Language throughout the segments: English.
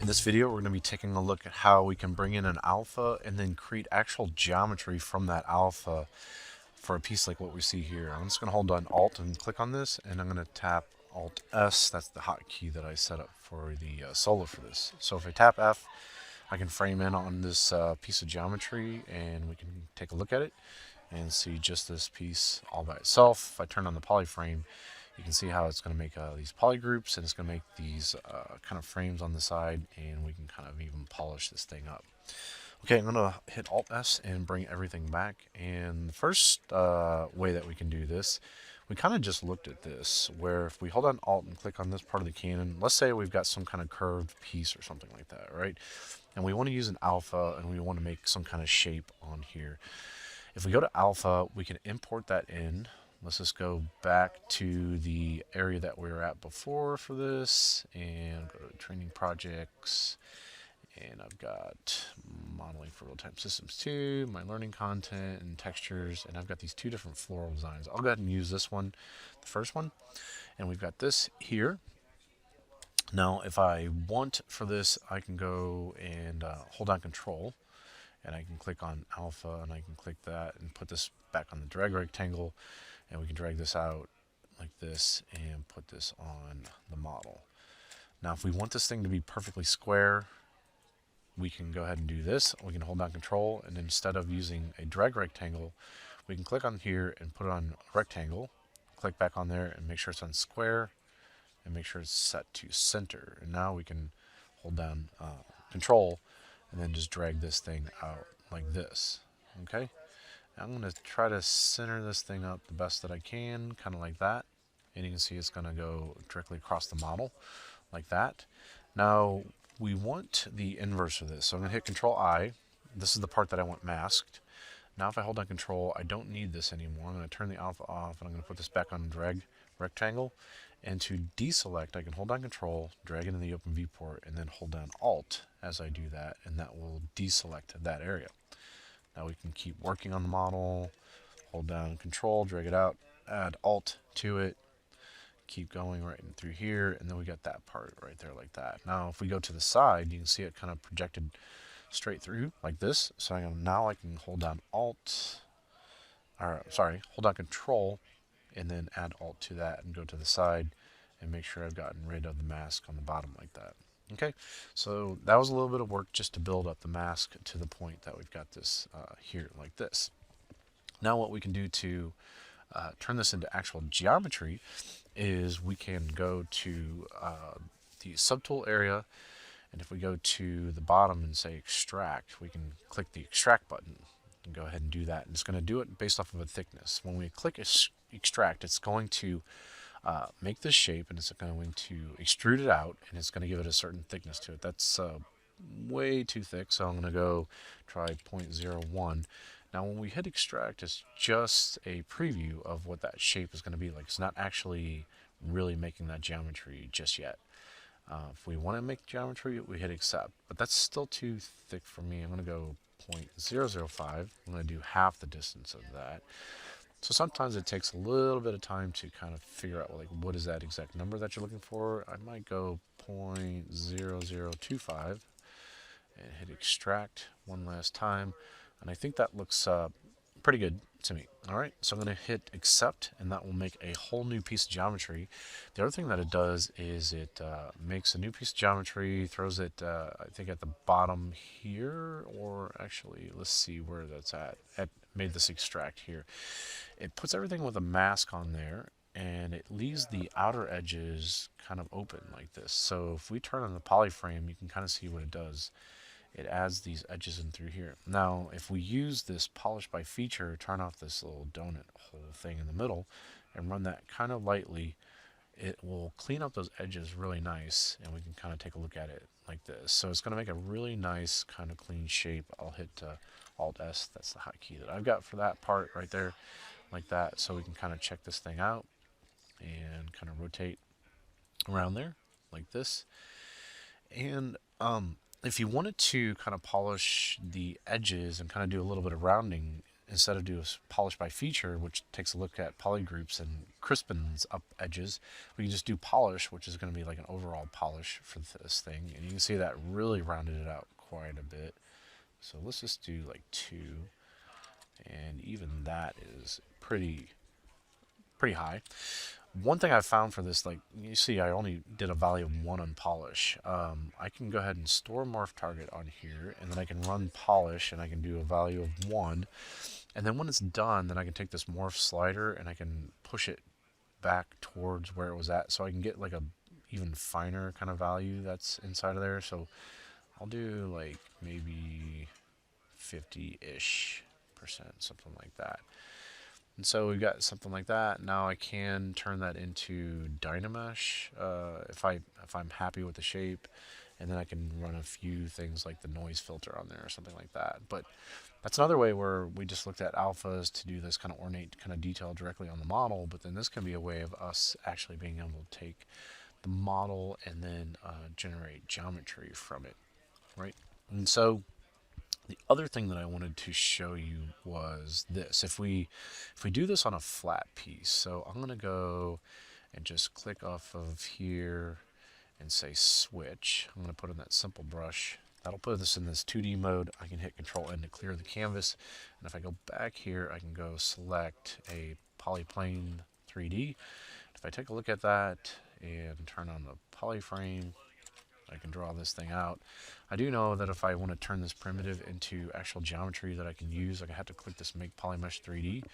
In this video, we're going to be taking a look at how we can bring in an alpha and then create actual geometry from that alpha for a piece like what we see here. I'm just going to hold on Alt and click on this, and I'm going to tap Alt S. That's the hotkey that I set up for the solo for this. So if I tap F, I can frame in on this piece of geometry, and we can take a look at it and see just this piece all by itself. If I turn on the polyframe, you can see how it's going to make these polygroups, and it's going to make these kind of frames on the side, and we can kind of even polish this thing up. Okay, I'm going to hit Alt S and bring everything back. And the first way that we can do this, we kind of just looked at this, where if we hold on Alt and click on this part of the cannon, let's say we've got some kind of curved piece or something like that, right? And we want to use an alpha, and we want to make some kind of shape on here. If we go to alpha, we can import that in. Let's just go back to the area that we were at before for this, and go to training projects. And I've got modeling for real-time systems 2, my learning content and textures, and I've got these two different floral designs. I'll go ahead and use this one, the first one, and we've got this here. Now, if I want for this, I can go and hold down Control, and I can click on alpha, and I can click that and put this back on the drag rectangle, and we can drag this out like this and put this on the model. Now, if we want this thing to be perfectly square, we can go ahead and do this. We can hold down Control, and instead of using a drag rectangle, we can click on here and put it on rectangle, click back on there and make sure it's on square, and make sure it's set to center. And now we can hold down Control and then just drag this thing out like this. Okay, I'm going to try to center this thing up the best that I can, kind of like that. And you can see it's going to go directly across the model like that. Now, we want the inverse of this. So I'm going to hit Control I. This is the part that I want masked. Now if I hold down Control, I don't need this anymore. I'm going to turn the alpha off, and I'm going to put this back on drag rectangle. And to deselect, I can hold down Control, drag it in the open viewport, and then hold down Alt as I do that, and that will deselect that area. Now we can keep working on the model, hold down Control, drag it out, add Alt to it, keep going right in through here, and then we got that part right there like that. Now if we go to the side, you can see it kind of projected straight through like this. So now I can hold down Alt, or sorry, hold down Control, and then add Alt to that and go to the side and make sure I've gotten rid of the mask on the bottom like that. Okay, so that was a little bit of work just to build up the mask to the point that we've got this here like this. Now what we can do to turn this into actual geometry is we can go to the subtool area, and if we go to the bottom and say extract, we can click the extract button and go ahead and do that, and it's going to do it based off of a thickness. When we click extract, it's going to make this shape, and it's going to extrude it out, and it's going to give it a certain thickness to it. That's way too thick, so I'm going to go try 0.01. Now when we hit extract, it's just a preview of what that shape is going to be like. It's not actually really making that geometry just yet. If we want to make geometry, we hit accept, but that's still too thick for me. I'm going to go 0.005. I'm going to do half the distance of that. So sometimes it takes a little bit of time to kind of figure out like what is that exact number that you're looking for. I might go 0.0025 and hit extract one last time, and I think that looks pretty good to me. All right, so I'm going to hit accept, and that will make a whole new piece of geometry. The other thing that it does is it makes a new piece of geometry, throws it, I think, at the bottom here, or actually, let's see where that's at. It made this extract here. It puts everything with a mask on there, and it leaves the outer edges kind of open like this. So if we turn on the polyframe, you can kind of see what it does. It adds these edges in through here. Now, if we use this polish by feature, turn off this little donut hole thing in the middle, and run that kind of lightly, it will clean up those edges really nice, and we can kind of take a look at it like this. So it's going to make a really nice kind of clean shape. I'll hit Alt S. That's the hotkey that I've got for that part right there, like that. So we can kind of check this thing out and kind of rotate around there like this. And if you wanted to kind of polish the edges and kind of do a little bit of rounding, instead of do a polish by feature, which takes a look at polygroups and crispens up edges, we can just do polish, which is going to be like an overall polish for this thing. And you can see that really rounded it out quite a bit. So let's just do like 2, and even that is pretty high. One thing I found for this, like you see, I only did a value of 1 on polish. I can go ahead and store morph target on here, and then I can run polish, and I can do a value of 1. And then when it's done, then I can take this morph slider and I can push it back towards where it was at, so I can get like a even finer kind of value that's inside of there. So I'll do like maybe 50-ish percent, something like that. And so we've got something like that. Now I can turn that into Dynamesh if I'm happy with the shape, and then I can run a few things like the noise filter on there or something like that. But that's another way where we just looked at alphas to do this kind of ornate kind of detail directly on the model. But then this can be a way of us actually being able to take the model and then generate geometry from it, right? And so the other thing that I wanted to show you was this. If we do this on a flat piece, so I'm going to go and just click off of here and say switch. I'm going to put in that simple brush. That'll put this in this 2D mode. I can hit Control N to clear the canvas. And if I go back here, I can go select a polyplane 3D. If I take a look at that and turn on the polyframe, I can draw this thing out. I do know that if I want to turn this primitive into actual geometry that I can use, I have to click this Make Polymesh 3D.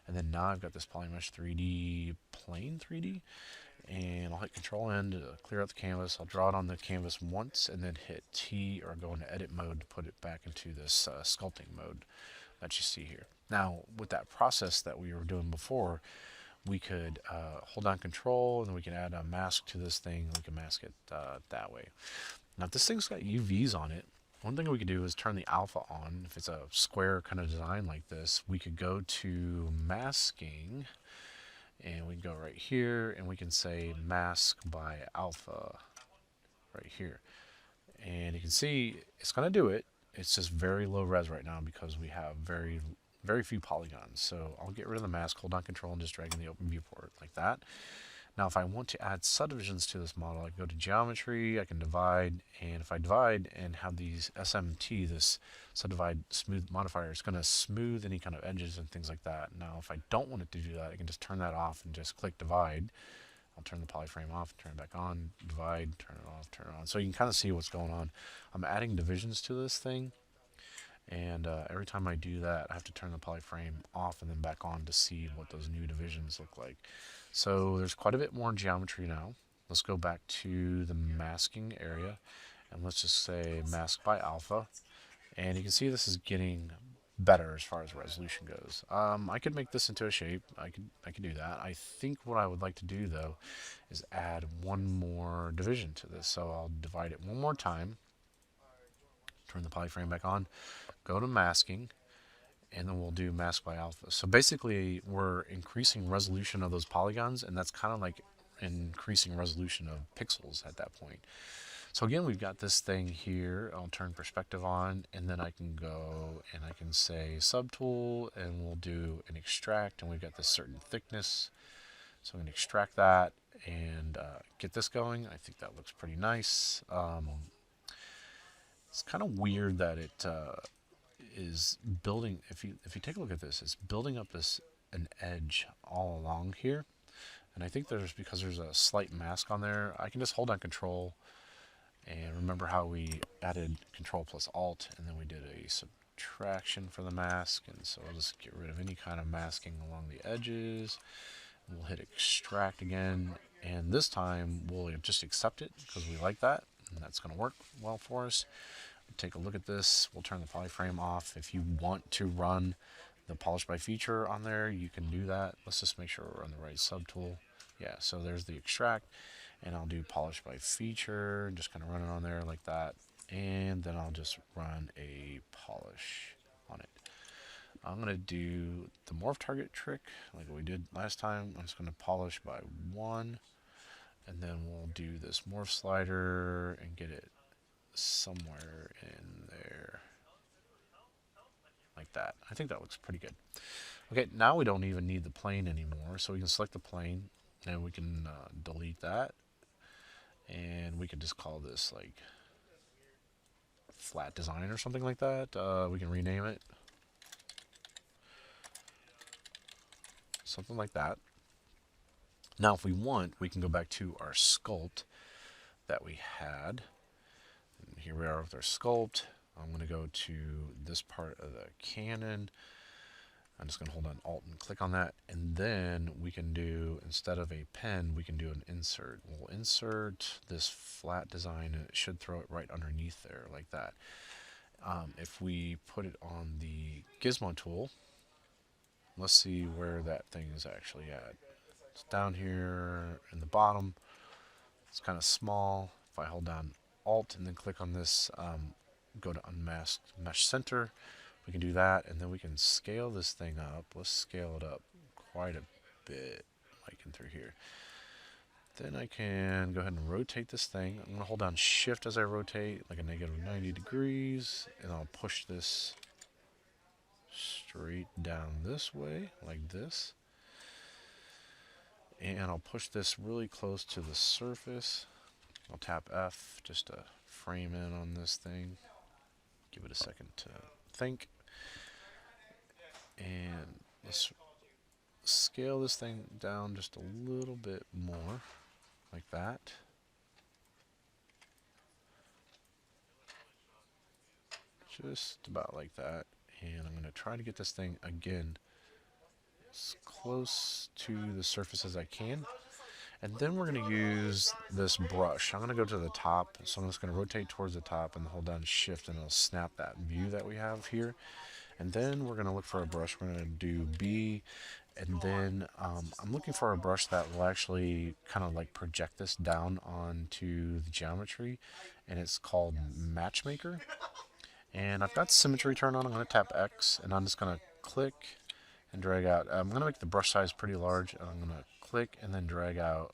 And then now I've got this Polymesh 3D plane 3D. And I'll hit Control N to clear out the canvas. I'll draw it on the canvas once and then hit T or go into edit mode to put it back into this sculpting mode that you see here. Now, with that process that we were doing before, we could hold down Control and then we can add a mask to this thing. We can mask it that way. Now, if this thing's got UVs on it, one thing we could do is turn the alpha on. If it's a square kind of design like this, we could go to masking. And we can go right here and we can say mask by alpha right here. And you can see it's going to do it. It's just very low res right now because we have very few polygons. So I'll get rid of the mask, hold down Control, and just drag in the open viewport like that. Now if I want to add subdivisions to this model, I can go to geometry, I can divide, and if I divide and have these SMT, this subdivide smooth modifier, it's going to smooth any kind of edges and things like that. Now if I don't want it to do that, I can just turn that off and just click divide. I'll turn the polyframe off, turn it back on, divide, turn it off, turn it on. So you can kind of see what's going on. I'm adding divisions to this thing, and every time I do that, I have to turn the polyframe off and then back on to see what those new divisions look like. So there's quite a bit more geometry now. Let's go back to the masking area, and let's just say mask by alpha. And you can see this is getting better as far as resolution goes. I could make this into a shape. I could do that. I think what I would like to do though is add one more division to this. So I'll divide it one more time, turn the polyframe back on, go to masking, and then we'll do mask by alpha. So basically we're increasing resolution of those polygons, and that's kind of like increasing resolution of pixels at that point. So again, we've got this thing here. I'll turn perspective on, and then I can go and I can say subtool, and we'll do an extract, and we've got this certain thickness. So I'm going to extract that and get this going. I think that looks pretty nice. It's kind of weird that it is building. If you take a look at this, it's building up an edge all along here, and I think because there's a slight mask on there. I can just hold on Control, and remember how we added Control plus Alt, and then we did a subtraction for the mask, and so I'll just get rid of any kind of masking along the edges. We'll hit extract again, and this time we'll just accept it because we like that, and that's going to work well for us. Take a look at this. We'll turn the polyframe off. If you want to run the polish by feature on there, you can do that. Let's just make sure we're on the right subtool. Yeah, so there's the extract, and I'll do polish by feature, just kind of run it on there like that, and then I'll just run a polish on it. I'm going to do the morph target trick like we did last time. I'm just going to polish by 1, and then we'll do this morph slider and get it somewhere in there. like that. I think that looks pretty good. Okay, now we don't even need the plane anymore, so we can select the plane and we can delete that, and we can just call this like flat design or something like that. We can rename it something like that. Now if we want, we can go back to our sculpt that we had, and here we are with our sculpt. I'm going to go to this part of the cannon. I'm just going to hold on Alt and click on that, and then we can do, instead of a pen, we can do an insert. We'll insert this flat design, and it should throw it right underneath there like that. If we put it on the gizmo tool, let's see where that thing is actually at. It's down here in the bottom. It's kind of small. If I hold down Alt and then click on this, go to Unmasked Mesh Center, we can do that, and then we can scale this thing up. Let's scale it up quite a bit, like in through here. Then I can go ahead and rotate this thing. I'm going to hold down Shift as I rotate, like a negative 90 degrees, and I'll push this straight down this way, like this. And I'll push this really close to the surface. I'll tap F just to frame in on this thing. Give it a second to think. And let's scale this thing down just a little bit more, like that. Just about like that. And I'm going to try to get this thing again as close to the surface as I can. And then we're going to use this brush. I'm going to go to the top, so I'm just going to rotate towards the top and hold down Shift, and it'll snap that view that we have here. And then we're going to look for a brush. We're going to do B, and then I'm looking for a brush that will actually kind of like project this down onto the geometry, and it's called Matchmaker. And I've got symmetry turned on. I'm going to tap X, and I'm just going to click and drag out. I'm going to make the brush size pretty large, and I'm going to click and then drag out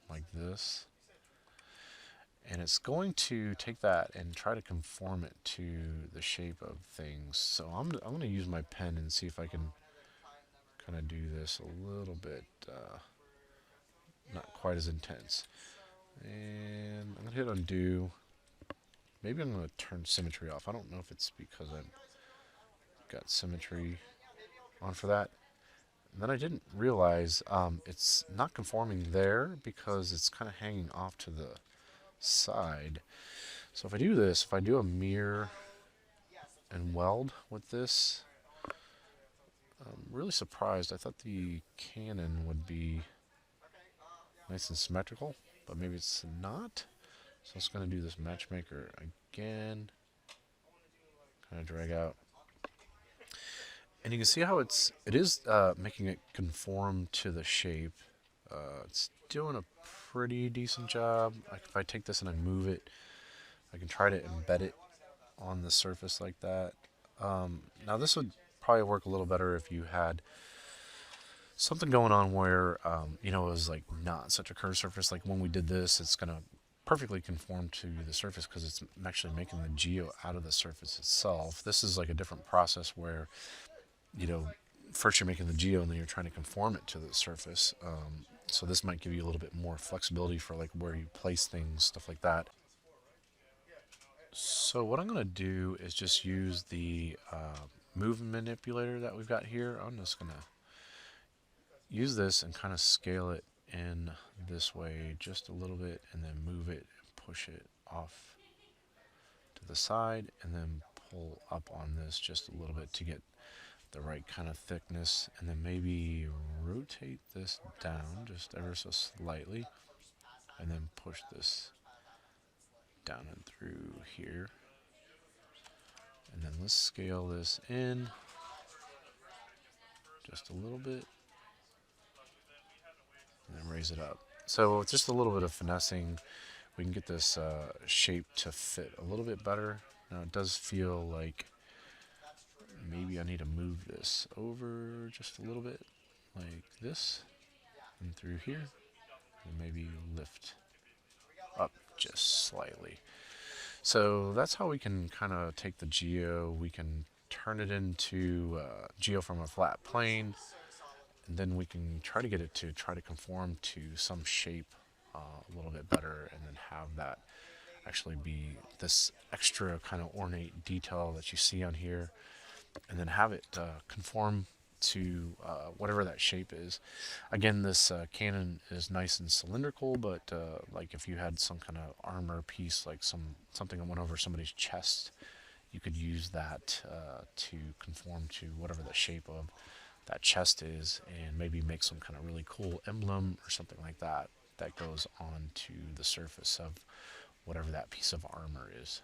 like this. And it's going to take that and try to conform it to the shape of things. So I'm going to use my pen and see if I can kind of do this a little bit, not quite as intense. And I'm going to hit undo. Maybe I'm going to turn symmetry off. I don't know if it's because I've got symmetry on for that. And then I didn't realize it's not conforming there because it's kind of hanging off to the side. So if I do this, if I do a mirror and weld with this, I'm really surprised. I thought the cannon would be nice and symmetrical, but maybe it's not. So I'm just going to do this matchmaker again, kind of drag out. And you can see how it is making it conform to the shape. It's doing a pretty decent job. Like if I take this and I move it, I can try to embed it on the surface like that. Now this would probably work a little better if you had something going on where it was like not such a curved surface. Like when we did this, it's gonna perfectly conform to the surface because it's actually making the geo out of the surface itself. This is like a different process where first you're making the geo and then you're trying to conform it to the surface. So this might give you a little bit more flexibility for like where you place things, stuff like that. So what I'm going to do is just use the move manipulator that we've got here. I'm just going to use this and kind of scale it in this way just a little bit, and then move it and push it off to the side, and then pull up on this just a little bit to get the right kind of thickness, and then maybe rotate this down just ever so slightly, and then push this down and through here. And then let's scale this in just a little bit, and then raise it up. So with just a little bit of finessing, we can get this shape to fit a little bit better. Now it does feel like maybe I need to move this over just a little bit, like this, and through here, and maybe lift up just slightly. So that's how we can kind of take the geo. We can turn it into geo from a flat plane, and then we can try to get it to try to conform to some shape a little bit better, and then have that actually be this extra kind of ornate detail that you see on here, and then have it conform to whatever that shape is. Again, this cannon is nice and cylindrical, but like if you had some kind of armor piece, like something that went over somebody's chest, you could use that to conform to whatever the shape of that chest is, and maybe make some kind of really cool emblem or something like that that goes on to the surface of whatever that piece of armor is.